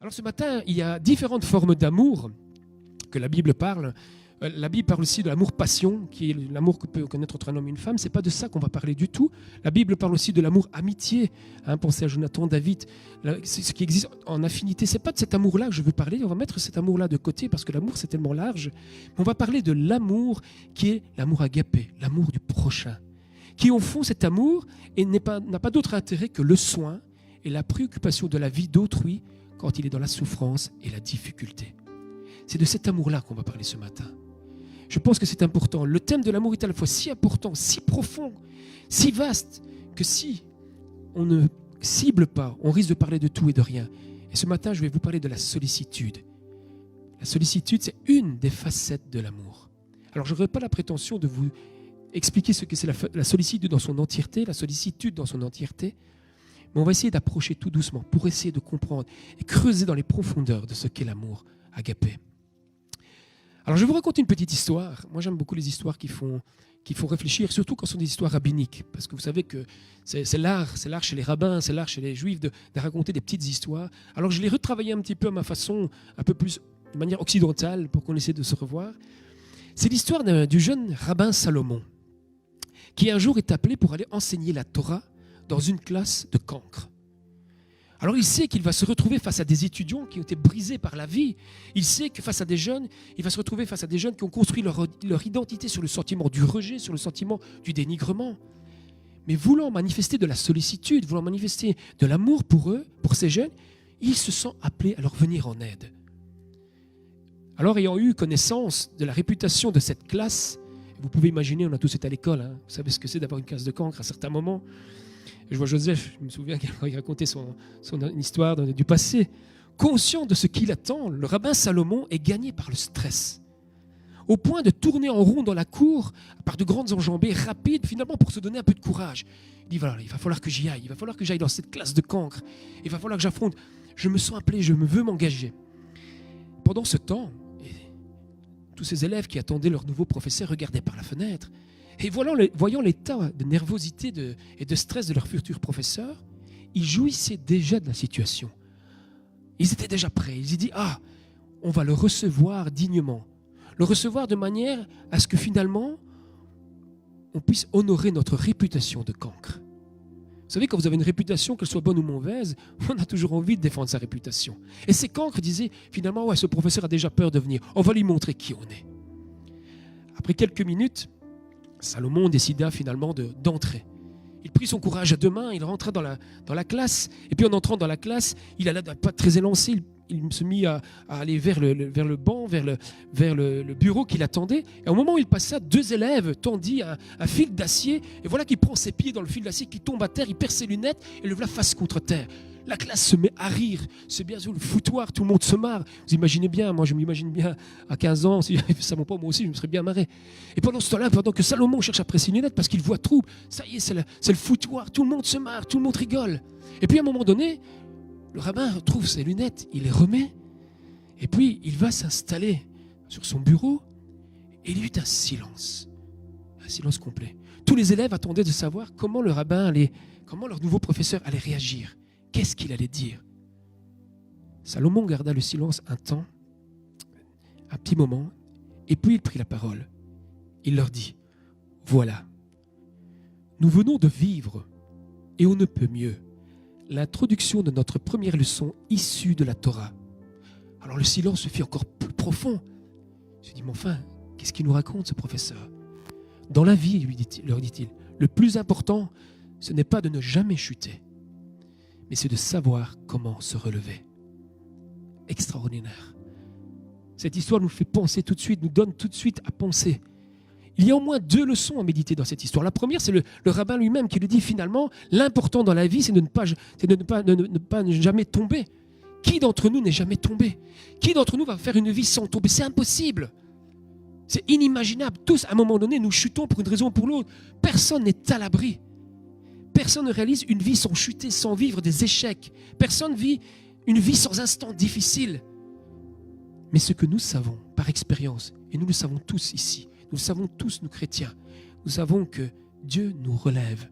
Alors ce matin, il y a différentes formes d'amour que la Bible parle. La Bible parle aussi de l'amour-passion, qui est l'amour que peut connaître entre un homme et une femme. Ce n'est pas de ça qu'on va parler du tout. La Bible parle aussi de l'amour-amitié. Pensez à Jonathan, David, ce qui existe en affinité. Ce n'est pas de cet amour-là que je veux parler. On va mettre cet amour-là de côté parce que l'amour, c'est tellement large. Mais on va parler de l'amour qui est l'amour agapé, l'amour du prochain, qui au fond, cet amour n'a pas d'autre intérêt que le soin et la préoccupation de la vie d'autrui quand il est dans la souffrance et la difficulté. C'est de cet amour-là qu'on va parler ce matin. Je pense que c'est important. Le thème de l'amour est à la fois si important, si profond, si vaste, que si on ne cible pas, on risque de parler de tout et de rien. Et ce matin, je vais vous parler de la sollicitude. La sollicitude, c'est une des facettes de l'amour. Alors, je n'aurai pas la prétention de vous expliquer ce que c'est la sollicitude dans son entièreté, mais on va essayer d'approcher tout doucement pour essayer de comprendre et creuser dans les profondeurs de ce qu'est l'amour agapé. Alors, je vais vous raconter une petite histoire. Moi, j'aime beaucoup les histoires qui font réfléchir, surtout quand ce sont des histoires rabbiniques. Parce que vous savez que c'est l'art chez les rabbins, c'est l'art chez les juifs de raconter des petites histoires. Alors, je l'ai retravaillé un petit peu à ma façon, un peu plus de manière occidentale, pour qu'on essaie de se revoir. C'est l'histoire du jeune rabbin Salomon, qui un jour est appelé pour aller enseigner la Torah dans une classe de cancres. Alors il sait qu'il va se retrouver face à des étudiants qui ont été brisés par la vie. Il sait que face à des jeunes, il va se retrouver face à des jeunes qui ont construit leur identité sur le sentiment du rejet, sur le sentiment du dénigrement. Mais voulant manifester de la sollicitude, voulant manifester de l'amour pour eux, pour ces jeunes, il se sent appelé à leur venir en aide. Alors ayant eu connaissance de la réputation de cette classe, vous pouvez imaginer, on a tous été à l'école, vous savez ce que c'est d'avoir une classe de cancres à certains moments. Je vois Joseph, je me souviens qu'il racontait son histoire du passé. Conscient de ce qu'il attend, le rabbin Salomon est gagné par le stress, au point de tourner en rond dans la cour par de grandes enjambées rapides, finalement pour se donner un peu de courage. Il dit voilà, il va falloir que j'y aille, il va falloir que j'aille dans cette classe de cancres, il va falloir que j'affronte. Je me sens appelé, je veux m'engager. Pendant ce temps, tous ces élèves qui attendaient leur nouveau professeur regardaient par la fenêtre. Et voyant l'état de nervosité et de stress de leur futur professeur, ils jouissaient déjà de la situation. Ils étaient déjà prêts. Ils se disaient, on va le recevoir dignement. Le recevoir de manière à ce que finalement, on puisse honorer notre réputation de cancre. Vous savez, quand vous avez une réputation, qu'elle soit bonne ou mauvaise, on a toujours envie de défendre sa réputation. Et ces cancres disaient, finalement, ce professeur a déjà peur de venir. On va lui montrer qui on est. Après quelques minutes, Salomon décida finalement d'entrer. Il prit son courage à deux mains, il rentra dans la classe, et puis en entrant dans la classe, il alla pas très élancé, il se mit à aller vers le banc, vers le bureau qui l'attendait. Et au moment où il passa, deux élèves tendit un fil d'acier, et voilà qu'il prend ses pieds dans le fil d'acier, qui tombe à terre, il perd ses lunettes, et le voilà face contre terre. La classe se met à rire, c'est bien sûr le foutoir, tout le monde se marre. Vous imaginez bien, moi je m'imagine bien à 15 ans, si j'avais fait ça mon pas, moi aussi je me serais bien marré. Et pendant ce temps-là, pendant que Salomon cherche après ses lunettes parce qu'il voit trouble, ça y est, c'est le foutoir, tout le monde se marre, tout le monde rigole. Et puis à un moment donné, le rabbin retrouve ses lunettes, il les remet, et puis il va s'installer sur son bureau, et il y eut un silence complet. Tous les élèves attendaient de savoir comment le rabbin comment leur nouveau professeur allait réagir. Qu'est-ce qu'il allait dire? Salomon garda le silence un temps, un petit moment, et puis il prit la parole. Il leur dit, voilà, nous venons de vivre, et on ne peut mieux, l'introduction de notre première leçon issue de la Torah. Alors le silence se fit encore plus profond. Je dis, mais enfin, qu'est-ce qu'il nous raconte ce professeur? Dans la vie, leur dit-il, le plus important, ce n'est pas de ne jamais chuter, mais c'est de savoir comment se relever. Extraordinaire. Cette histoire nous fait penser tout de suite, nous donne tout de suite à penser. Il y a au moins deux leçons à méditer dans cette histoire. La première, c'est le rabbin lui-même qui lui dit finalement, l'important dans la vie, c'est de ne pas jamais tomber. Qui d'entre nous n'est jamais tombé? Qui d'entre nous va faire une vie sans tomber? C'est impossible. C'est inimaginable. Tous, à un moment donné, nous chutons pour une raison ou pour l'autre. Personne n'est à l'abri. Personne ne réalise une vie sans chuter, sans vivre des échecs. Personne vit une vie sans instants difficiles. Mais ce que nous savons par expérience, et nous le savons tous ici, nous le savons tous, nous chrétiens, nous savons que Dieu nous relève.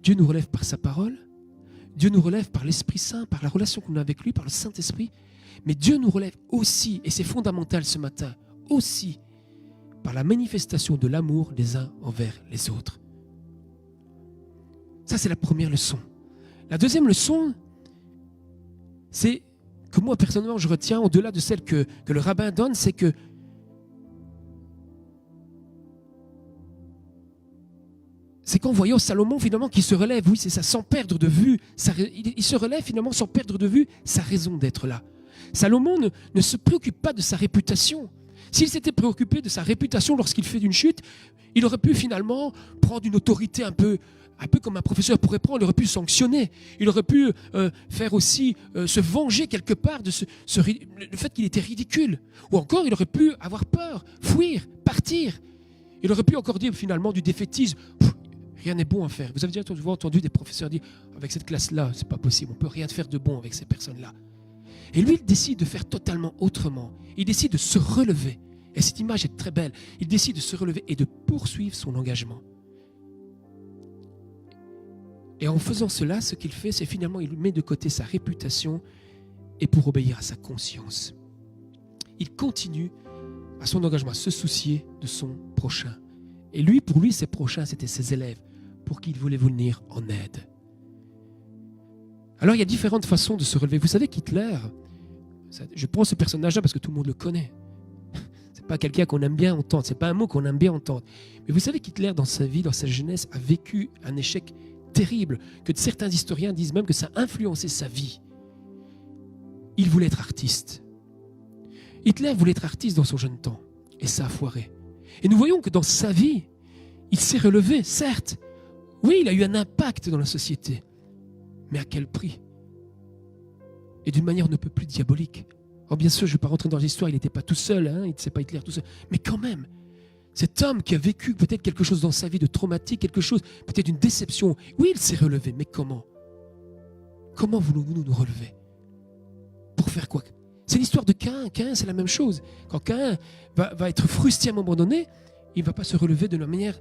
Dieu nous relève par sa parole, Dieu nous relève par l'Esprit Saint, par la relation qu'on a avec lui, par le Saint-Esprit. Mais Dieu nous relève aussi, et c'est fondamental ce matin, aussi par la manifestation de l'amour des uns envers les autres. Ça, c'est la première leçon. La deuxième leçon, c'est que moi, personnellement, je retiens, au-delà de celle que le rabbin donne, c'est que qu'en voyant Salomon, finalement, qui se relève, oui, c'est ça, sans perdre de vue, il se relève finalement sans perdre de vue sa raison d'être là. Salomon ne se préoccupe pas de sa réputation. S'il s'était préoccupé de sa réputation lorsqu'il fait d'une chute, il aurait pu finalement prendre une autorité un peu comme un professeur pourrait prendre, il aurait pu sanctionner, il aurait pu faire aussi se venger quelque part de le fait qu'il était ridicule. Ou encore, il aurait pu avoir peur, fuir, partir. Il aurait pu encore dire finalement du défaitisme. Rien n'est bon à faire. Vous avez déjà souvent entendu des professeurs dire « avec cette classe-là, c'est pas possible, on ne peut rien faire de bon avec ces personnes-là ». Et lui, il décide de faire totalement autrement. Il décide de se relever. Et cette image est très belle. Il décide de se relever et de poursuivre son engagement. Et en faisant cela, ce qu'il fait, c'est finalement, il met de côté sa réputation et pour obéir à sa conscience. Il continue à son engagement, à se soucier de son prochain. Et lui, pour lui, ses prochains, c'était ses élèves, pour qui il voulait venir en aide. Alors, il y a différentes façons de se relever. Vous savez qu'Hitler, je prends ce personnage-là parce que tout le monde le connaît. C'est pas quelqu'un qu'on aime bien entendre, c'est pas un mot qu'on aime bien entendre. Mais vous savez qu'Hitler, dans sa vie, dans sa jeunesse, a vécu un échec terrible, que certains historiens disent même que ça a influencé sa vie. Il voulait être artiste. Hitler voulait être artiste dans son jeune temps, et ça a foiré. Et nous voyons que dans sa vie, il s'est relevé, certes. Oui, il a eu un impact dans la société, mais à quel prix? Et d'une manière on ne peut plus diabolique. Alors bien sûr, je ne vais pas rentrer dans l'histoire, il n'était pas tout seul, il n'était pas Hitler tout seul, mais quand même, cet homme qui a vécu peut-être quelque chose dans sa vie de traumatique, quelque chose, peut-être une déception, oui, il s'est relevé, mais comment? Comment voulons-nous nous relever? Pour faire quoi? C'est l'histoire de Caïn. Caïn, c'est la même chose. Quand Caïn va être frustré à un moment donné, il ne va pas se relever de la manière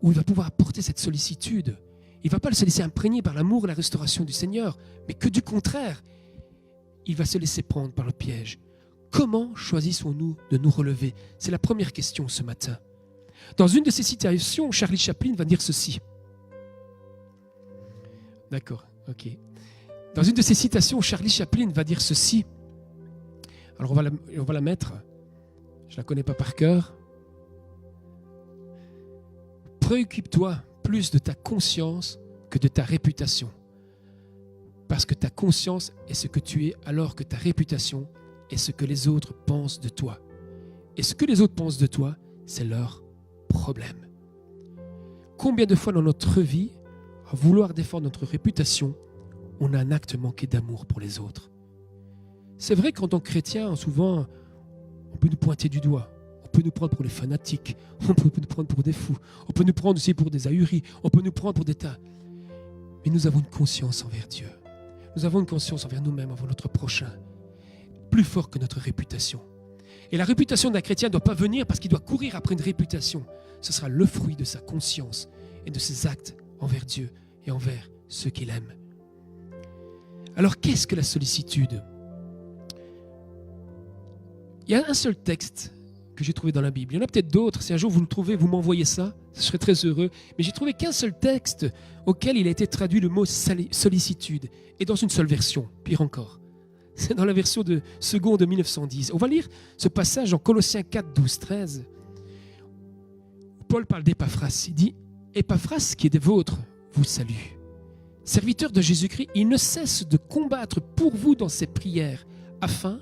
où il va pouvoir apporter cette sollicitude. Il ne va pas se laisser imprégner par l'amour et la restauration du Seigneur, mais que du contraire, il va se laisser prendre par le piège. Comment choisissons-nous de nous relever? C'est la première question ce matin. Dans une de ces citations, Charlie Chaplin va dire ceci. D'accord, ok. Dans une de ces citations, Charlie Chaplin va dire ceci. Alors on va la mettre. Je ne la connais pas par cœur. Préoccupe-toi plus de ta conscience que de ta réputation. Parce que ta conscience est ce que tu es, alors que ta réputation est ce que les autres pensent de toi. Et ce que les autres pensent de toi, c'est leur problème. Combien de fois dans notre vie, à vouloir défendre notre réputation, on a un acte manqué d'amour pour les autres? C'est vrai qu'en tant que chrétien, souvent, on peut nous pointer du doigt. On peut nous prendre pour les fanatiques. On peut nous prendre pour des fous. On peut nous prendre aussi pour des ahuris. On peut nous prendre pour des tas. Mais nous avons une conscience envers Dieu. Nous avons une conscience envers nous-mêmes, envers notre prochain. Plus fort que notre réputation. Et la réputation d'un chrétien ne doit pas venir parce qu'il doit courir après une réputation. Ce sera le fruit de sa conscience et de ses actes envers Dieu et envers ceux qu'il aime. Alors, qu'est-ce que la sollicitude? Il y a un seul texte que j'ai trouvé dans la Bible. Il y en a peut-être d'autres. Si un jour vous le trouvez, vous m'envoyez ça. Je serais très heureux. Mais j'ai trouvé qu'un seul texte auquel il a été traduit le mot sollicitude. Et dans une seule version, pire encore. C'est dans la version de seconde de 1910. On va lire ce passage en Colossiens 4, 12, 13. Paul parle d'Épaphras. Il dit « Épaphras, qui est des vôtres, vous salue. Serviteur de Jésus-Christ, il ne cesse de combattre pour vous dans ses prières, afin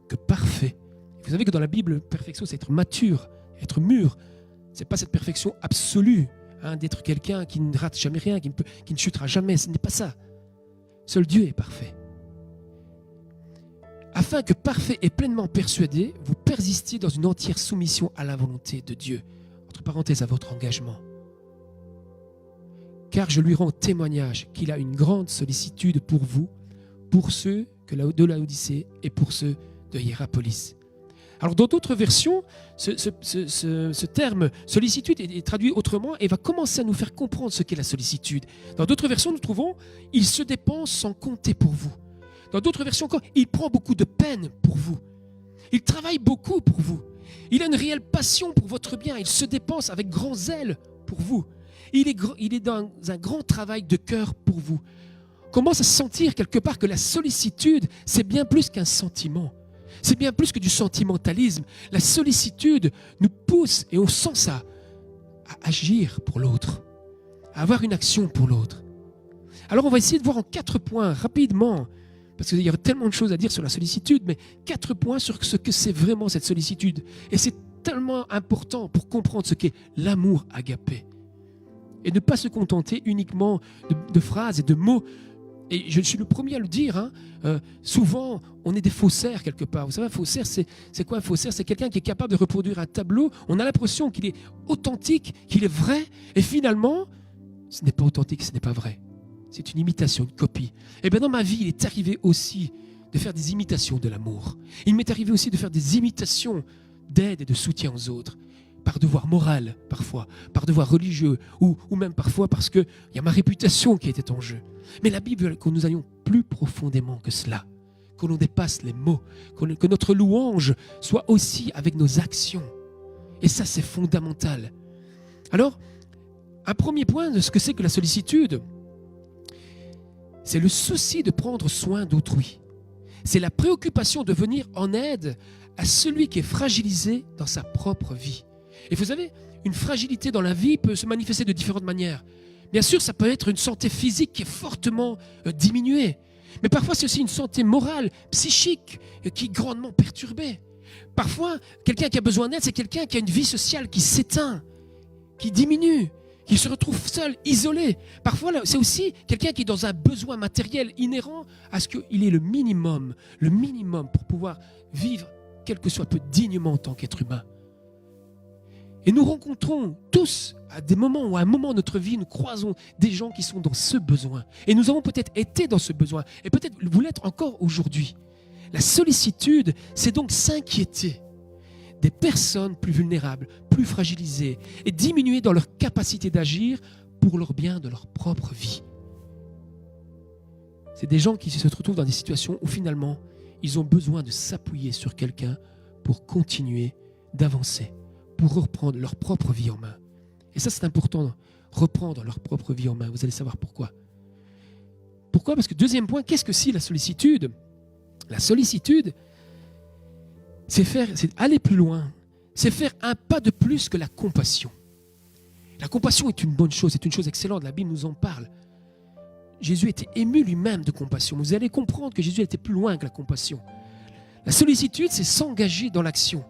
que parfait. » Vous savez que dans la Bible, perfection, c'est être mature, être mûr. Ce n'est pas cette perfection absolue, d'être quelqu'un qui ne rate jamais rien, qui ne chutera jamais. Ce n'est pas ça. Seul Dieu est parfait. Afin que parfait et pleinement persuadé, vous persistiez dans une entière soumission à la volonté de Dieu. Entre parenthèses, à votre engagement. Car je lui rends témoignage qu'il a une grande sollicitude pour vous, pour ceux de Laodicée et pour ceux de Hiérapolis. Alors dans d'autres versions, ce terme sollicitude est traduit autrement et va commencer à nous faire comprendre ce qu'est la sollicitude. Dans d'autres versions, nous trouvons « il se dépense sans compter pour vous ». Dans d'autres versions encore, « il prend beaucoup de peine pour vous ». Il travaille beaucoup pour vous. Il a une réelle passion pour votre bien. Il se dépense avec grand zèle pour vous. Il est dans un grand travail de cœur pour vous. On commence à sentir quelque part que la sollicitude, c'est bien plus qu'un sentiment. C'est bien plus que du sentimentalisme. La sollicitude nous pousse, et on sent ça, à agir pour l'autre, à avoir une action pour l'autre. Alors on va essayer de voir en 4 points, rapidement, parce qu'il y a tellement de choses à dire sur la sollicitude, mais 4 points sur ce que c'est vraiment cette sollicitude. Et c'est tellement important pour comprendre ce qu'est l'amour agapé. Et ne pas se contenter uniquement de phrases et de mots. Et je suis le premier à le dire, souvent on est des faussaires quelque part. Vous savez, un faussaire, c'est quoi un faussaire? C'est quelqu'un qui est capable de reproduire un tableau. On a l'impression qu'il est authentique, qu'il est vrai, et finalement, ce n'est pas authentique, ce n'est pas vrai. C'est une imitation, une copie. Et bien dans ma vie, il est arrivé aussi de faire des imitations de l'amour. Il m'est arrivé aussi de faire des imitations d'aide et de soutien aux autres. Par devoir moral, parfois, par devoir religieux, ou même parfois parce qu'il y a ma réputation qui était en jeu. Mais la Bible veut que nous allions plus profondément que cela, que l'on dépasse les mots, que notre louange soit aussi avec nos actions. Et ça, c'est fondamental. Alors, un premier point de ce que c'est que la sollicitude, c'est le souci de prendre soin d'autrui. C'est la préoccupation de venir en aide à celui qui est fragilisé dans sa propre vie. Et vous savez, une fragilité dans la vie peut se manifester de différentes manières. Bien sûr, ça peut être une santé physique qui est fortement diminuée. Mais parfois, c'est aussi une santé morale, psychique, qui est grandement perturbée. Parfois, quelqu'un qui a besoin d'aide, c'est quelqu'un qui a une vie sociale qui s'éteint, qui diminue, qui se retrouve seul, isolé. Parfois, c'est aussi quelqu'un qui est dans un besoin matériel inhérent à ce qu'il ait le minimum pour pouvoir vivre quelque soit peu dignement en tant qu'être humain. Et nous rencontrons tous, à des moments ou à un moment de notre vie, nous croisons des gens qui sont dans ce besoin. Et nous avons peut-être été dans ce besoin. Et peut-être vous l'êtes encore aujourd'hui. La sollicitude, c'est donc s'inquiéter des personnes plus vulnérables, plus fragilisées, et diminuer dans leur capacité d'agir pour leur bien de leur propre vie. C'est des gens qui se retrouvent dans des situations où finalement, ils ont besoin de s'appuyer sur quelqu'un pour continuer d'avancer, pour reprendre leur propre vie en main. Et ça, c'est important, reprendre leur propre vie en main. Vous allez savoir pourquoi. Pourquoi? Parce que deuxième point, qu'est-ce que c'est la sollicitude? La sollicitude, c'est aller plus loin. C'est faire un pas de plus que la compassion. La compassion est une bonne chose, c'est une chose excellente. La Bible nous en parle. Jésus était ému lui-même de compassion. Vous allez comprendre que Jésus était plus loin que la compassion. La sollicitude, c'est s'engager dans l'action.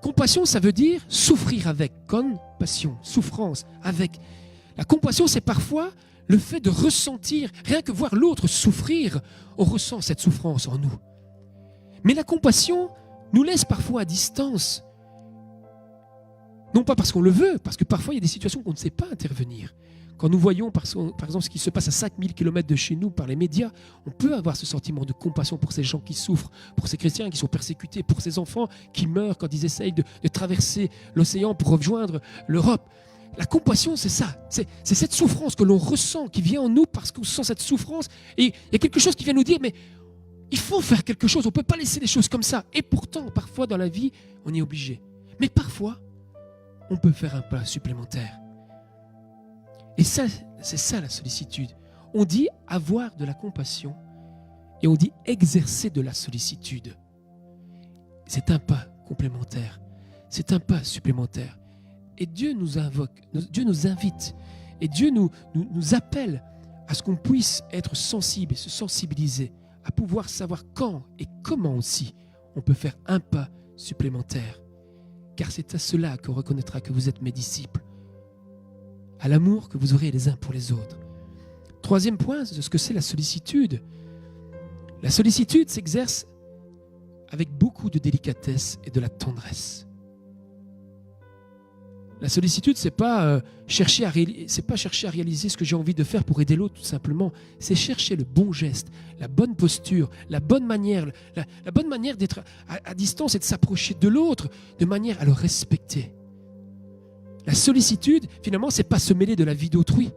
Compassion, ça veut dire souffrir avec. Compassion, souffrance avec. La compassion, c'est parfois le fait de ressentir, rien que voir l'autre souffrir, on ressent cette souffrance en nous. Mais la compassion nous laisse parfois à distance. Non pas parce qu'on le veut, parce que parfois il y a des situations qu'on ne sait pas intervenir. Quand nous voyons par exemple ce qui se passe à 5000 km de chez nous par les médias, on peut avoir ce sentiment de compassion pour ces gens qui souffrent, pour ces chrétiens qui sont persécutés, pour ces enfants qui meurent quand ils essayent de traverser l'océan pour rejoindre l'Europe. La compassion, c'est ça. C'est cette souffrance que l'on ressent, qui vient en nous parce qu'on sent cette souffrance. Et il y a quelque chose qui vient nous dire, mais il faut faire quelque chose. On ne peut pas laisser les choses comme ça. Et pourtant, parfois dans la vie, on est obligé. Mais parfois, on peut faire un pas supplémentaire. Et ça, c'est ça la sollicitude. On dit avoir de la compassion et on dit exercer de la sollicitude. C'est un pas complémentaire. C'est un pas supplémentaire. Et Dieu nous invoque, Dieu nous invite et Dieu nous appelle à ce qu'on puisse être sensible et se sensibiliser, à pouvoir savoir quand et comment aussi on peut faire un pas supplémentaire. Car c'est à cela qu'on reconnaîtra que vous êtes mes disciples, à l'amour que vous aurez les uns pour les autres. Troisième point, c'est ce que c'est la sollicitude. La sollicitude s'exerce avec beaucoup de délicatesse et de la tendresse. La sollicitude, c'est pas chercher à réaliser ce que j'ai envie de faire pour aider l'autre, tout simplement. C'est chercher le bon geste, la bonne posture, la bonne manière d'être à distance et de s'approcher de l'autre de manière à le respecter. La sollicitude, finalement, c'est pas se mêler de la vie d'autrui.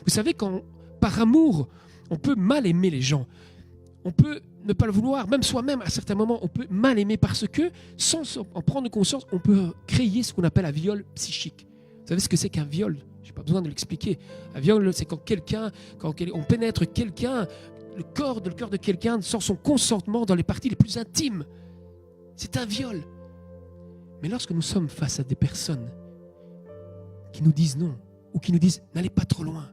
Vous savez, quand par amour, on peut mal aimer les gens. On peut ne pas le vouloir, même soi-même, à certains moments, on peut mal aimer parce que, sans en prendre conscience, on peut créer ce qu'on appelle un viol psychique. Vous savez ce que c'est qu'un viol? Je n'ai pas besoin de l'expliquer. Un viol, c'est quand on pénètre quelqu'un, le cœur de quelqu'un, sans son consentement dans les parties les plus intimes. C'est un viol. Mais lorsque nous sommes face à des personnes qui nous disent non, ou qui nous disent n'allez pas trop loin,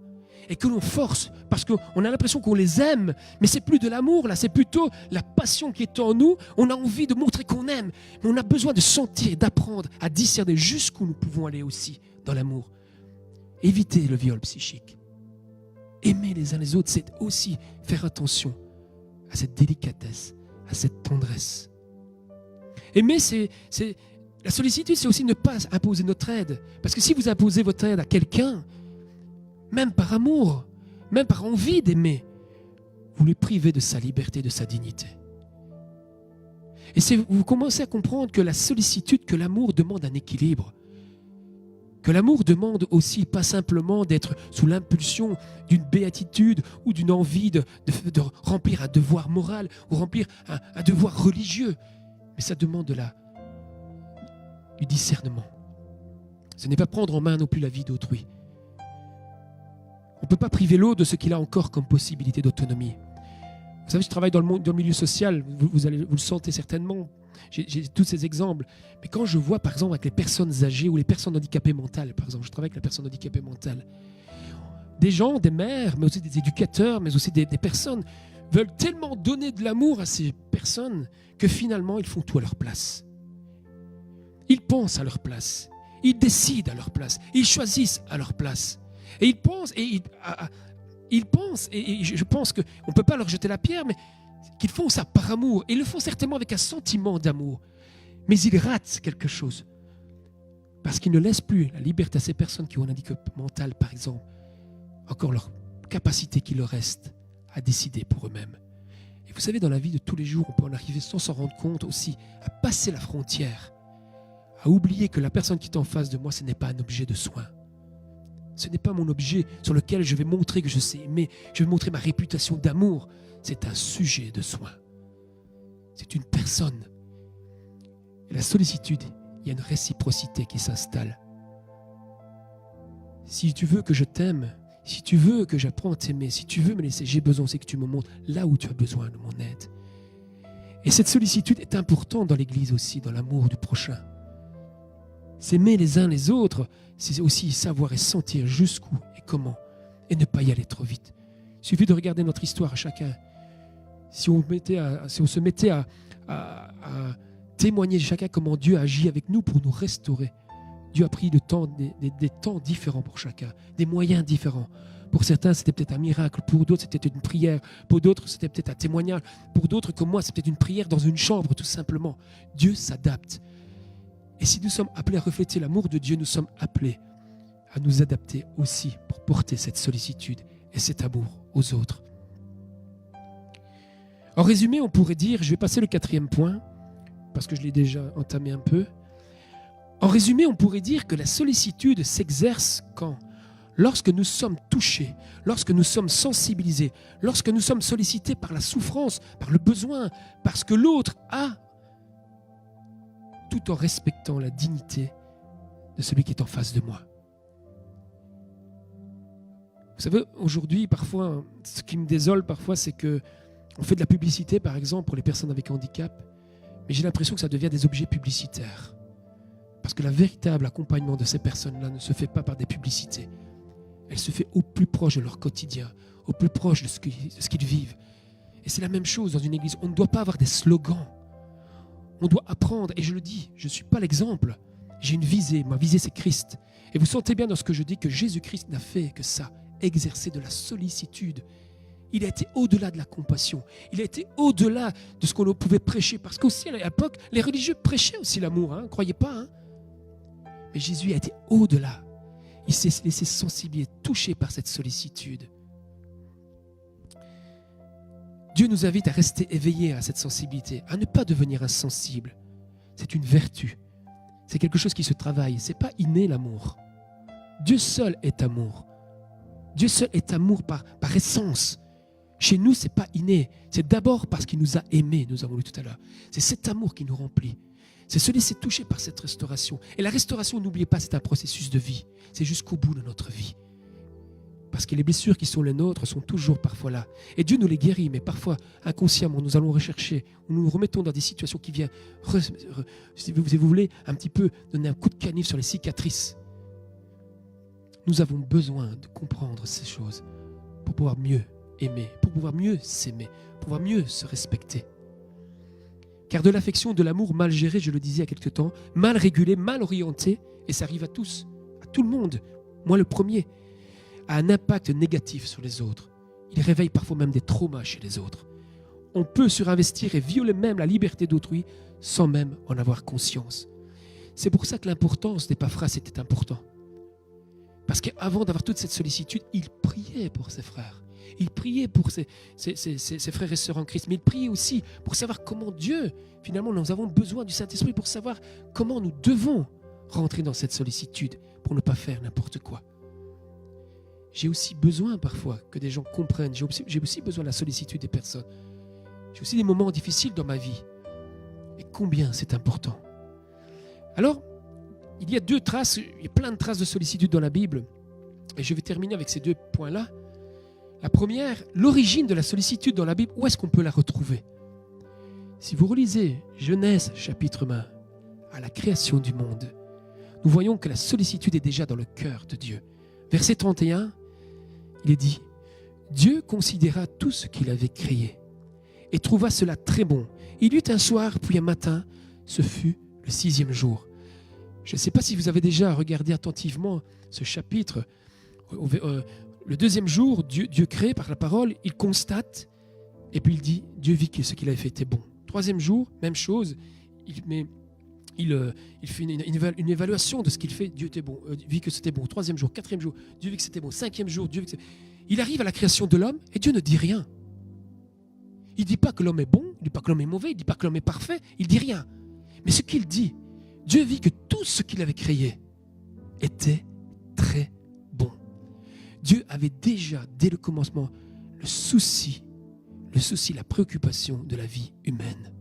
et que l'on force, parce qu'on a l'impression qu'on les aime, mais c'est plus de l'amour, là, c'est plutôt la passion qui est en nous. On a envie de montrer qu'on aime, mais on a besoin de sentir, d'apprendre à discerner jusqu'où nous pouvons aller aussi dans l'amour. Éviter le viol psychique. Aimer les uns les autres, c'est aussi faire attention à cette délicatesse, à cette tendresse. Aimer, la sollicitude, c'est aussi ne pas imposer notre aide. Parce que si vous imposez votre aide à quelqu'un, même par amour, même par envie d'aimer, vous le privez de sa liberté, de sa dignité. Et vous commencez à comprendre que la sollicitude, que l'amour demande un équilibre. Que l'amour demande aussi pas simplement d'être sous l'impulsion d'une béatitude ou d'une envie de remplir un devoir moral ou remplir un devoir religieux. Mais ça demande du discernement. Ce n'est pas prendre en main non plus la vie d'autrui. On ne peut pas priver l'autre de ce qu'il a encore comme possibilité d'autonomie. Vous savez, je travaille dans le milieu social, vous le sentez certainement, j'ai tous ces exemples. Mais quand je vois, par exemple, avec les personnes âgées ou les personnes handicapées mentales, par exemple, je travaille avec les personnes handicapées mentales, des gens, des mères, mais aussi des éducateurs, mais aussi des personnes, veulent tellement donner de l'amour à ces personnes que finalement, ils font tout à leur place. Ils pensent à leur place, ils décident à leur place, ils choisissent à leur place. Et ils pensent, et je pense qu'on ne peut pas leur jeter la pierre, mais qu'ils font ça par amour. Et ils le font certainement avec un sentiment d'amour. Mais ils ratent quelque chose. Parce qu'ils ne laissent plus la liberté à ces personnes qui ont un handicap mental, par exemple, encore leur capacité qui leur reste à décider pour eux-mêmes. Et vous savez, dans la vie de tous les jours, on peut en arriver sans s'en rendre compte aussi, à passer la frontière, à oublier que la personne qui est en face de moi, ce n'est pas un objet de soin. Ce n'est pas mon objet sur lequel je vais montrer que je sais aimer, je vais montrer ma réputation d'amour. C'est un sujet de soin. C'est une personne. Et la sollicitude, il y a une réciprocité qui s'installe. Si tu veux que je t'aime, si tu veux que j'apprenne à t'aimer, si tu veux me laisser, j'ai besoin, c'est que tu me montres là où tu as besoin de mon aide. Et cette sollicitude est importante dans l'Église aussi, dans l'amour du prochain. S'aimer les uns les autres, c'est aussi savoir et sentir jusqu'où et comment, et ne pas y aller trop vite. Il suffit de regarder notre histoire à chacun. Si on se mettait à témoigner de chacun comment Dieu agit avec nous pour nous restaurer. Dieu a pris des temps différents pour chacun, des moyens différents. Pour certains, c'était peut-être un miracle. Pour d'autres, c'était une prière. Pour d'autres, c'était peut-être un témoignage. Pour d'autres, comme moi, c'était une prière dans une chambre, tout simplement. Dieu s'adapte. Et si nous sommes appelés à refléter l'amour de Dieu, nous sommes appelés à nous adapter aussi pour porter cette sollicitude et cet amour aux autres. En résumé, on pourrait dire, je vais passer le 4e point, parce que je l'ai déjà entamé un peu. En résumé, on pourrait dire que la sollicitude s'exerce quand? Lorsque nous sommes touchés, lorsque nous sommes sensibilisés, lorsque nous sommes sollicités par la souffrance, par le besoin, parce que l'autre a, tout en respectant la dignité de celui qui est en face de moi. Vous savez, aujourd'hui, parfois, ce qui me désole parfois, c'est que on fait de la publicité, par exemple, pour les personnes avec handicap, mais j'ai l'impression que ça devient des objets publicitaires. Parce que le véritable accompagnement de ces personnes-là ne se fait pas par des publicités. Elle se fait au plus proche de leur quotidien, au plus proche de ce qu'ils vivent. Et c'est la même chose dans une église. On ne doit pas avoir des slogans. On doit apprendre, et je le dis, je ne suis pas l'exemple. J'ai une visée, ma visée c'est Christ. Et vous sentez bien dans ce que je dis que Jésus-Christ n'a fait que ça, exercer de la sollicitude. Il a été au-delà de la compassion. Il a été au-delà de ce qu'on pouvait prêcher. Parce qu'aussi à l'époque, les religieux prêchaient aussi l'amour, ne croyez pas. Mais Jésus a été au-delà. Il s'est laissé sensibiliser, touché par cette sollicitude. Dieu nous invite à rester éveillés à cette sensibilité, à ne pas devenir insensible. C'est une vertu. C'est quelque chose qui se travaille. Ce n'est pas inné l'amour. Dieu seul est amour. Dieu seul est amour par essence. Chez nous, ce n'est pas inné. C'est d'abord parce qu'il nous a aimés, nous avons lu tout à l'heure. C'est cet amour qui nous remplit. C'est se laisser toucher par cette restauration. Et la restauration, n'oubliez pas, c'est un processus de vie. C'est jusqu'au bout de notre vie. Parce que les blessures qui sont les nôtres sont toujours parfois là. Et Dieu nous les guérit, mais parfois, inconsciemment, nous allons rechercher, nous nous remettons dans des situations qui viennent, si vous voulez, un petit peu donner un coup de canif sur les cicatrices. Nous avons besoin de comprendre ces choses pour pouvoir mieux aimer, pour pouvoir mieux s'aimer, pour pouvoir mieux se respecter. Car de l'affection, de l'amour mal géré, je le disais il y a quelque temps, mal régulé, mal orienté, et ça arrive à tous, à tout le monde, moi le premier, a un impact négatif sur les autres. Il réveille parfois même des traumas chez les autres. On peut surinvestir et violer même la liberté d'autrui sans même en avoir conscience. C'est pour ça que l'importance d'Épaphras était important. Parce qu'avant d'avoir toute cette sollicitude, il priait pour ses frères. Il priait pour ses frères et sœurs en Christ. Mais il priait aussi pour savoir comment Dieu, finalement, nous avons besoin du Saint-Esprit pour savoir comment nous devons rentrer dans cette sollicitude pour ne pas faire n'importe quoi. J'ai aussi besoin parfois que des gens comprennent. J'ai aussi besoin de la sollicitude des personnes. J'ai aussi des moments difficiles dans ma vie. Et combien c'est important. Alors, il y a plein de traces de sollicitude dans la Bible. Et je vais terminer avec ces 2 points-là. La première, l'origine de la sollicitude dans la Bible, où est-ce qu'on peut la retrouver? Si vous relisez Genèse chapitre 1, à la création du monde, nous voyons que la sollicitude est déjà dans le cœur de Dieu. Verset 31, il est dit, Dieu considéra tout ce qu'il avait créé et trouva cela très bon. Il y eut un soir, puis un matin, ce fut le 6e jour. Je ne sais pas si vous avez déjà regardé attentivement ce chapitre. Le 2e jour, Dieu crée par la parole, il constate, et puis il dit, Dieu vit que ce qu'il avait fait était bon. 3e jour, même chose, il fait une évaluation de ce qu'il fait, Dieu était bon, vit que c'était bon. 3e jour, 4e jour, Dieu vit que c'était bon. 5e jour, Dieu vit que c'était bon. Il arrive à la création de l'homme et Dieu ne dit rien. Il ne dit pas que l'homme est bon, il ne dit pas que l'homme est mauvais, il ne dit pas que l'homme est parfait, il ne dit rien. Mais ce qu'il dit, Dieu vit que tout ce qu'il avait créé était très bon. Dieu avait déjà, dès le commencement, le souci, la préoccupation de la vie humaine.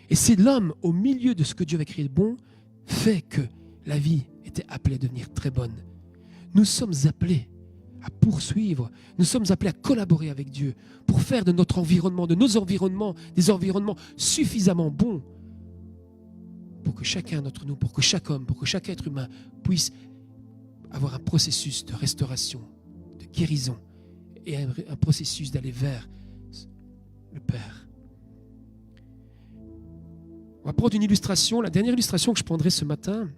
Et c'est l'homme, au milieu de ce que Dieu avait créé de bon, fait que la vie était appelée à devenir très bonne. Nous sommes appelés à poursuivre, nous sommes appelés à collaborer avec Dieu pour faire de notre environnement, de nos environnements, des environnements suffisamment bons pour que chacun d'entre nous, pour que chaque homme, pour que chaque être humain puisse avoir un processus de restauration, de guérison et un processus d'aller vers le Père. On va prendre une illustration. La dernière illustration que je prendrai ce matin,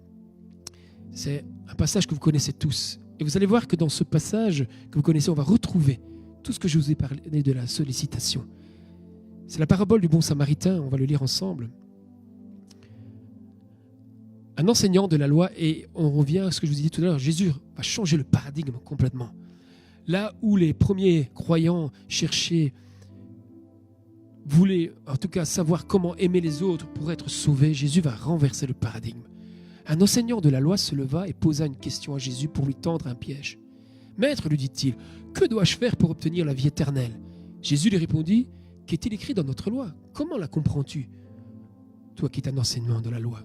c'est un passage que vous connaissez tous. Et vous allez voir que dans ce passage que vous connaissez, on va retrouver tout ce que je vous ai parlé de la sollicitation. C'est la parabole du bon samaritain, on va le lire ensemble. Un enseignant de la loi, et on revient à ce que je vous ai dit tout à l'heure, Jésus va changer le paradigme complètement. Là où les premiers croyants voulaient en tout cas savoir comment aimer les autres pour être sauvés, Jésus va renverser le paradigme. Un enseignant de la loi se leva et posa une question à Jésus pour lui tendre un piège. « Maître, lui dit-il, que dois-je faire pour obtenir la vie éternelle ?» Jésus lui répondit, « Qu'est-il écrit dans notre loi? Comment la comprends-tu, toi qui es un enseignant de la loi ?»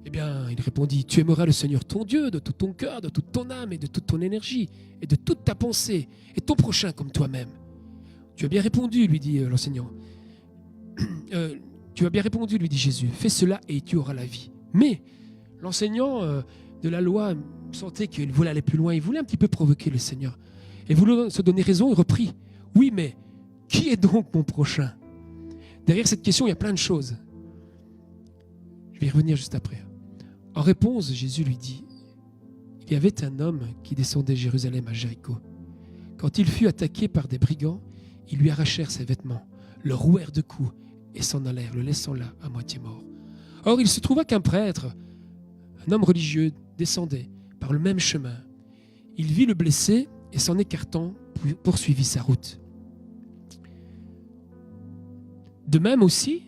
Eh bien, il répondit, « Tu aimeras le Seigneur ton Dieu de tout ton cœur, de toute ton âme et de toute ton énergie et de toute ta pensée et ton prochain comme toi-même. » « Tu as bien répondu, lui dit l'enseignant. Tu as bien répondu, lui dit Jésus. Fais cela et tu auras la vie. Mais l'enseignant de la loi sentait qu'il voulait aller plus loin. Il voulait un petit peu provoquer le Seigneur. Et voulant se donner raison, il reprit. Oui, mais qui est donc mon prochain? Derrière cette question, il y a plein de choses. Je vais y revenir juste après. En réponse, Jésus lui dit, il y avait un homme qui descendait Jérusalem à Jéricho. Quand il fut attaqué par des brigands, ils lui arrachèrent ses vêtements, le rouèrent de coups et s'en allèrent, le laissant là à moitié mort. Or, il se trouva qu'un prêtre, un homme religieux descendait par le même chemin. Il vit le blessé et s'en écartant poursuivit sa route. De même aussi,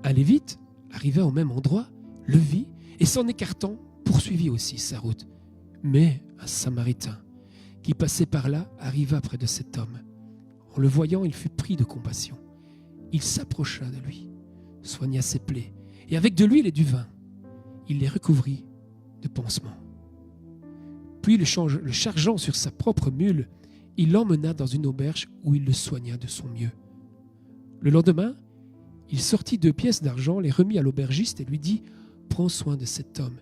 un Lévite arriva au même endroit, le vit et s'en écartant poursuivit aussi sa route. Mais un Samaritain qui passait par là arriva près de cet homme. En le voyant, il fut pris de compassion. Il s'approcha de lui, soigna ses plaies, et avec de l'huile et du vin, il les recouvrit de pansements. Puis, le chargeant sur sa propre mule, il l'emmena dans une auberge où il le soigna de son mieux. Le lendemain, il sortit 2 pièces d'argent, les remit à l'aubergiste et lui dit « Prends soin de cet homme,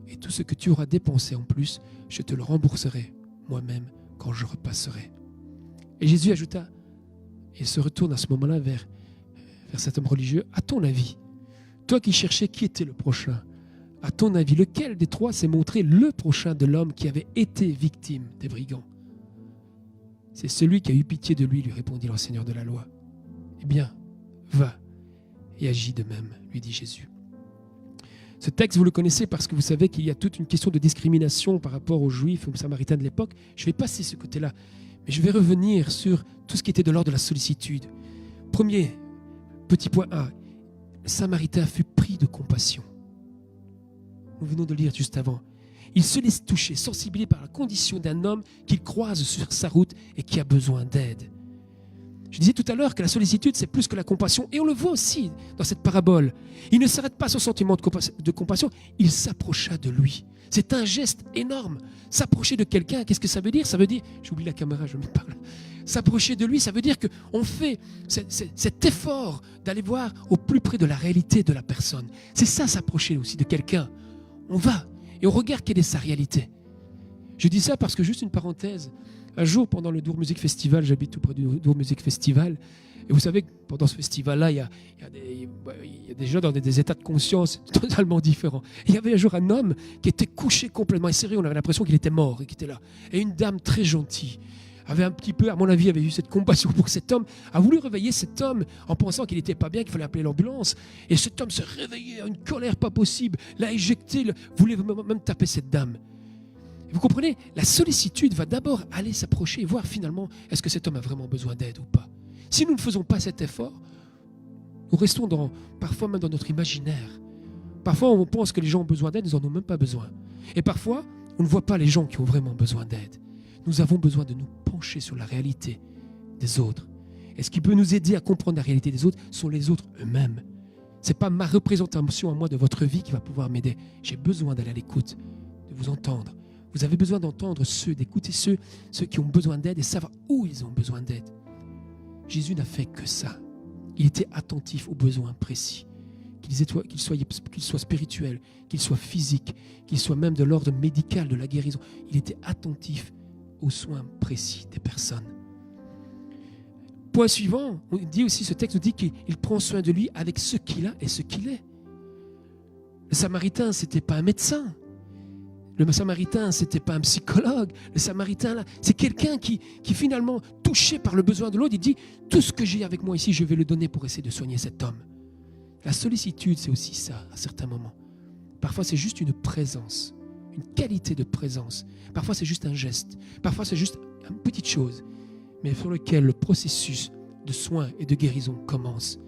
et tout ce que tu auras dépensé en plus, je te le rembourserai moi-même quand je repasserai. » Et Jésus ajouta, et il se retourne à ce moment-là vers cet homme religieux, « À ton avis, toi qui cherchais qui était le prochain, à ton avis, lequel des 3 s'est montré le prochain de l'homme qui avait été victime des brigands ?» « C'est celui qui a eu pitié de lui, lui répondit l'enseigneur de la loi. »« Eh bien, va et agis de même, lui dit Jésus. » Ce texte, vous le connaissez parce que vous savez qu'il y a toute une question de discrimination par rapport aux Juifs ou aux Samaritains de l'époque. Je vais passer ce côté-là, mais je vais revenir sur tout ce qui était de l'ordre de la sollicitude. Premier, petit point A, le Samaritain fut pris de compassion. Nous venons de le lire juste avant. Il se laisse toucher, sensibilisé par la condition d'un homme qu'il croise sur sa route et qui a besoin d'aide. Je disais tout à l'heure que la sollicitude, c'est plus que la compassion. Et on le voit aussi dans cette parabole. Il ne s'arrête pas à son sentiment de compassion, il s'approcha de lui. C'est un geste énorme. S'approcher de quelqu'un, qu'est-ce que ça veut dire? Ça veut dire, j'oublie la caméra, je me parle. S'approcher de lui, ça veut dire qu'on fait cet effort d'aller voir au plus près de la réalité de la personne. C'est ça, s'approcher aussi de quelqu'un. On va et on regarde quelle est sa réalité. Je dis ça parce que, juste une parenthèse, un jour pendant le Dour Music Festival, j'habite tout près du Dour Music Festival, et vous savez que pendant ce festival-là, il y a des gens dans des états de conscience totalement différents. Et il y avait un jour un homme qui était couché complètement, et sérieux, on avait l'impression qu'il était mort et qu'il était là. Et une dame très gentille, avait un petit peu, à mon avis, avait eu cette compassion pour cet homme, a voulu réveiller cet homme en pensant qu'il n'était pas bien, qu'il fallait appeler l'ambulance. Et cet homme se réveillait à une colère pas possible, l'a éjecté, voulait même taper cette dame. Et vous comprenez, la sollicitude va d'abord aller s'approcher et voir finalement, est-ce que cet homme a vraiment besoin d'aide ou pas. Si nous ne faisons pas cet effort, nous restons parfois même dans notre imaginaire. Parfois, on pense que les gens ont besoin d'aide, ils n'en ont même pas besoin. Et parfois, on ne voit pas les gens qui ont vraiment besoin d'aide. Nous avons besoin de nous pencher sur la réalité des autres. Et ce qui peut nous aider à comprendre la réalité des autres sont les autres eux-mêmes. Ce n'est pas ma représentation à moi de votre vie qui va pouvoir m'aider. J'ai besoin d'aller à l'écoute, de vous entendre. Vous avez besoin d'entendre d'écouter ceux qui ont besoin d'aide et savoir où ils ont besoin d'aide. Jésus n'a fait que ça. Il était attentif aux besoins précis. Qu'il soit spirituel, qu'il soit physique, qu'il soit même de l'ordre médical, de la guérison. Il était attentif aux soins précis des personnes. Point suivant, on dit aussi, ce texte nous dit qu'il prend soin de lui avec ce qu'il a et ce qu'il est. Le Samaritain, ce n'était pas un médecin. Le Samaritain, ce n'était pas un psychologue. Le Samaritain, là, c'est quelqu'un qui finalement, touché par le besoin de l'autre, il dit, tout ce que j'ai avec moi ici, je vais le donner pour essayer de soigner cet homme. La sollicitude, c'est aussi ça, à certains moments. Parfois, c'est juste une présence, une qualité de présence. Parfois, c'est juste un geste. Parfois, c'est juste une petite chose, mais sur lequel le processus de soins et de guérison commence.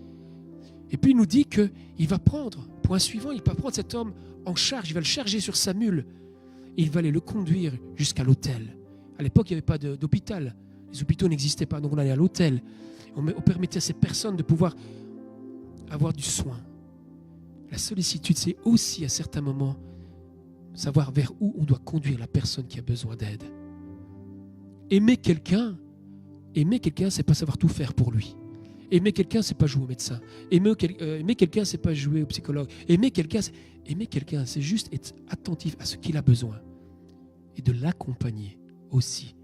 Et puis, il nous dit qu'il va prendre, point suivant, il va prendre cet homme en charge, il va le charger sur sa mule, et il va aller le conduire jusqu'à l'hôtel. À l'époque, il n'y avait pas d'hôpital. Les hôpitaux n'existaient pas, donc on allait à l'hôtel. On permettait à ces personnes de pouvoir avoir du soin. La sollicitude, c'est aussi à certains moments savoir vers où on doit conduire la personne qui a besoin d'aide. Aimer quelqu'un, c'est pas savoir tout faire pour lui. Aimer quelqu'un, c'est pas jouer au médecin. Aimer quelqu'un, c'est pas jouer au psychologue. Aimer quelqu'un, c'est juste être attentif à ce qu'il a besoin et de l'accompagner aussi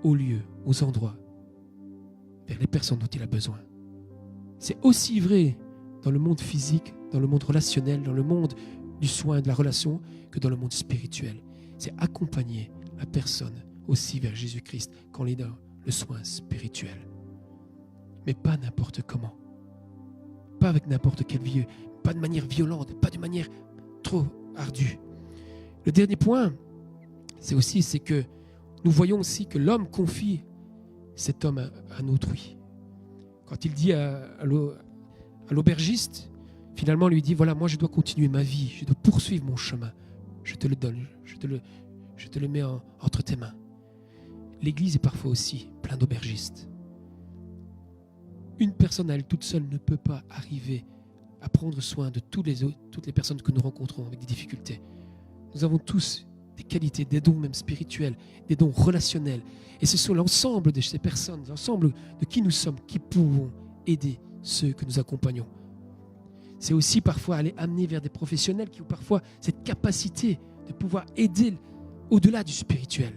aux lieux, aux endroits, vers les personnes dont il a besoin. C'est aussi vrai dans le monde physique, dans le monde relationnel, dans le monde du soin et de la relation que dans le monde spirituel. C'est accompagner la personne aussi vers Jésus-Christ quand il est dans le soin spirituel. Mais pas n'importe comment. Pas avec n'importe quel vieux, pas de manière violente, pas de manière trop ardue. Le dernier point, c'est que nous voyons aussi que l'homme confie cet homme à un autrui. Quand il dit à l'aubergiste, finalement, lui dit, voilà, moi je dois continuer ma vie, je dois poursuivre mon chemin. Je te le donne, je te le mets entre tes mains. L'Église est parfois aussi pleine d'aubergistes. Une personne à elle toute seule ne peut pas arriver à prendre soin de toutes les personnes que nous rencontrons avec des difficultés. Nous avons tous des qualités, des dons même spirituels, des dons relationnels. Et ce sont l'ensemble de ces personnes, l'ensemble de qui nous sommes, qui pouvons aider ceux que nous accompagnons. C'est aussi parfois aller amener vers des professionnels qui ont parfois cette capacité de pouvoir aider au-delà du spirituel.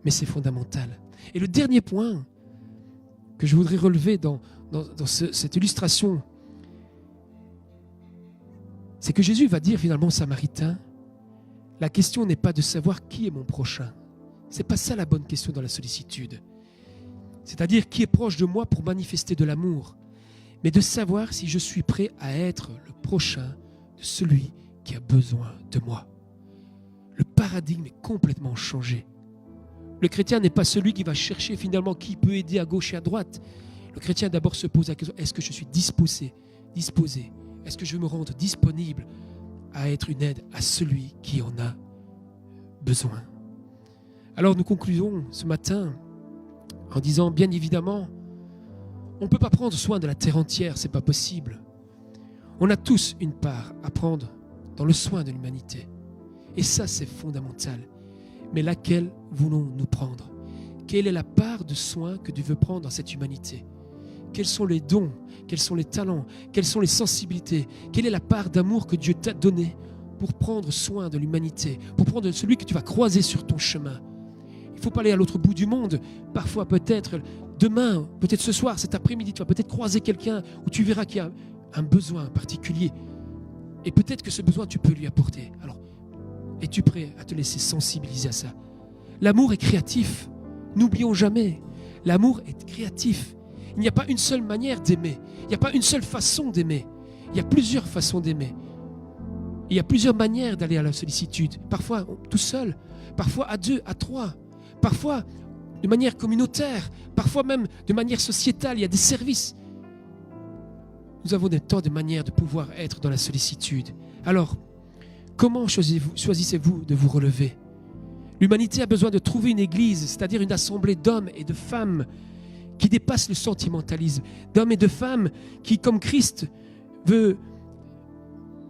Mais c'est fondamental. Et le dernier point que je voudrais relever dans cette illustration, c'est que Jésus va dire finalement aux Samaritains, la question n'est pas de savoir qui est mon prochain. Ce n'est pas ça la bonne question dans la sollicitude. C'est-à-dire qui est proche de moi pour manifester de l'amour, mais de savoir si je suis prêt à être le prochain de celui qui a besoin de moi. Le paradigme est complètement changé. Le chrétien n'est pas celui qui va chercher finalement qui peut aider à gauche et à droite. Le chrétien d'abord se pose la question, est-ce que je suis disposé? Est-ce que je veux me rendre disponible à être une aide à celui qui en a besoin? Alors nous concluons ce matin en disant, bien évidemment, on ne peut pas prendre soin de la terre entière, ce n'est pas possible. On a tous une part à prendre dans le soin de l'humanité. Et ça, c'est fondamental. Mais laquelle voulons-nous prendre? Quelle est la part de soin que Dieu veut prendre dans cette humanité? Quels sont les dons? Quels sont les talents? Quelles sont les sensibilités? Quelle est la part d'amour que Dieu t'a donnée pour prendre soin de l'humanité, pour prendre celui que tu vas croiser sur ton chemin? Il ne faut pas aller à l'autre bout du monde. Parfois, peut-être demain, peut-être ce soir, cet après-midi, tu vas peut-être croiser quelqu'un où tu verras qu'il y a un besoin particulier. Et peut-être que ce besoin, tu peux lui apporter. Alors, es-tu prêt à te laisser sensibiliser à ça? L'amour est créatif. N'oublions jamais, l'amour est créatif. Il n'y a pas une seule manière d'aimer. Il n'y a pas une seule façon d'aimer. Il y a plusieurs façons d'aimer. Il y a plusieurs manières d'aller à la sollicitude. Parfois tout seul, parfois à deux, à trois, parfois de manière communautaire, parfois même de manière sociétale. Il y a des services. Nous avons des tas de manières de pouvoir être dans la sollicitude. Alors, comment choisissez-vous de vous relever? L'humanité a besoin de trouver une église, c'est-à-dire une assemblée d'hommes et de femmes qui dépasse le sentimentalisme, d'hommes et de femmes qui, comme Christ, veut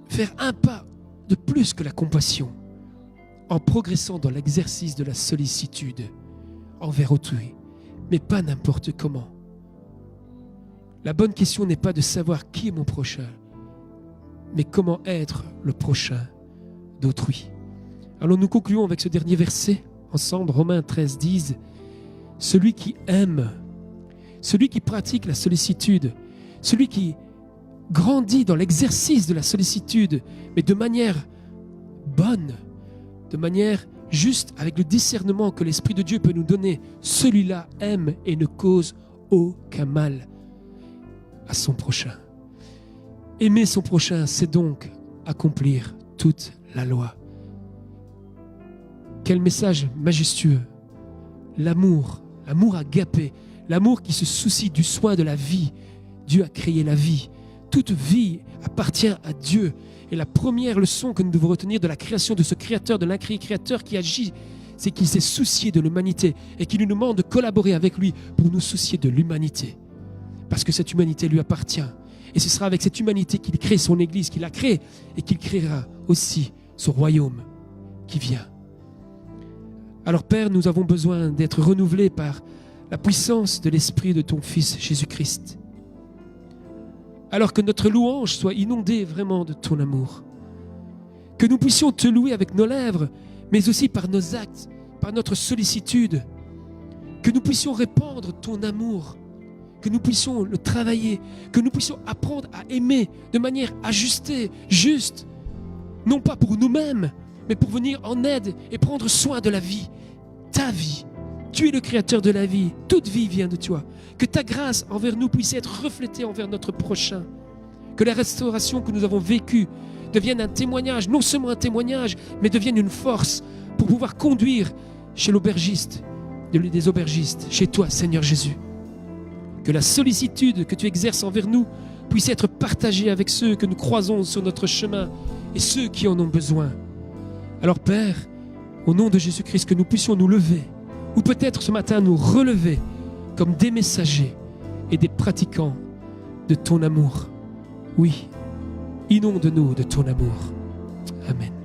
faire un pas de plus que la compassion en progressant dans l'exercice de la sollicitude envers autrui, mais pas n'importe comment. La bonne question n'est pas de savoir qui est mon prochain, mais comment être le prochain d'autrui. Alors nous concluons avec ce dernier verset ensemble. Romains 13 disent, celui qui aime, celui qui pratique la sollicitude, celui qui grandit dans l'exercice de la sollicitude, mais de manière bonne, de manière juste, avec le discernement que l'Esprit de Dieu peut nous donner, celui-là aime et ne cause aucun mal à son prochain. Aimer son prochain, c'est donc accomplir toute la loi. Quel message majestueux! L'amour, l'amour agapé, l'amour qui se soucie du soin de la vie. Dieu a créé la vie. Toute vie appartient à Dieu. Et la première leçon que nous devons retenir de la création de ce créateur, de l'incréé créateur qui agit, c'est qu'il s'est soucié de l'humanité et qu'il nous demande de collaborer avec lui pour nous soucier de l'humanité. Parce que cette humanité lui appartient. Et ce sera avec cette humanité qu'il crée son Église, qu'il a créée, et qu'il créera aussi son royaume qui vient. Alors Père, nous avons besoin d'être renouvelés par la puissance de l'Esprit de ton Fils Jésus-Christ. Alors que notre louange soit inondée vraiment de ton amour. Que nous puissions te louer avec nos lèvres, mais aussi par nos actes, par notre sollicitude. Que nous puissions répandre ton amour, que nous puissions le travailler, que nous puissions apprendre à aimer de manière ajustée, juste, non pas pour nous-mêmes, mais pour venir en aide et prendre soin de la vie, ta vie. Tu es le créateur de la vie, toute vie vient de toi. Que ta grâce envers nous puisse être reflétée envers notre prochain. Que la restauration que nous avons vécue deviennent un témoignage, non seulement un témoignage, mais deviennent une force pour pouvoir conduire chez l'aubergiste, des aubergistes, chez toi, Seigneur Jésus. Que la sollicitude que tu exerces envers nous puisse être partagée avec ceux que nous croisons sur notre chemin et ceux qui en ont besoin. Alors Père, au nom de Jésus-Christ, que nous puissions nous lever, ou peut-être ce matin nous relever comme des messagers et des pratiquants de ton amour. Oui, inonde-nous de ton amour. Amen.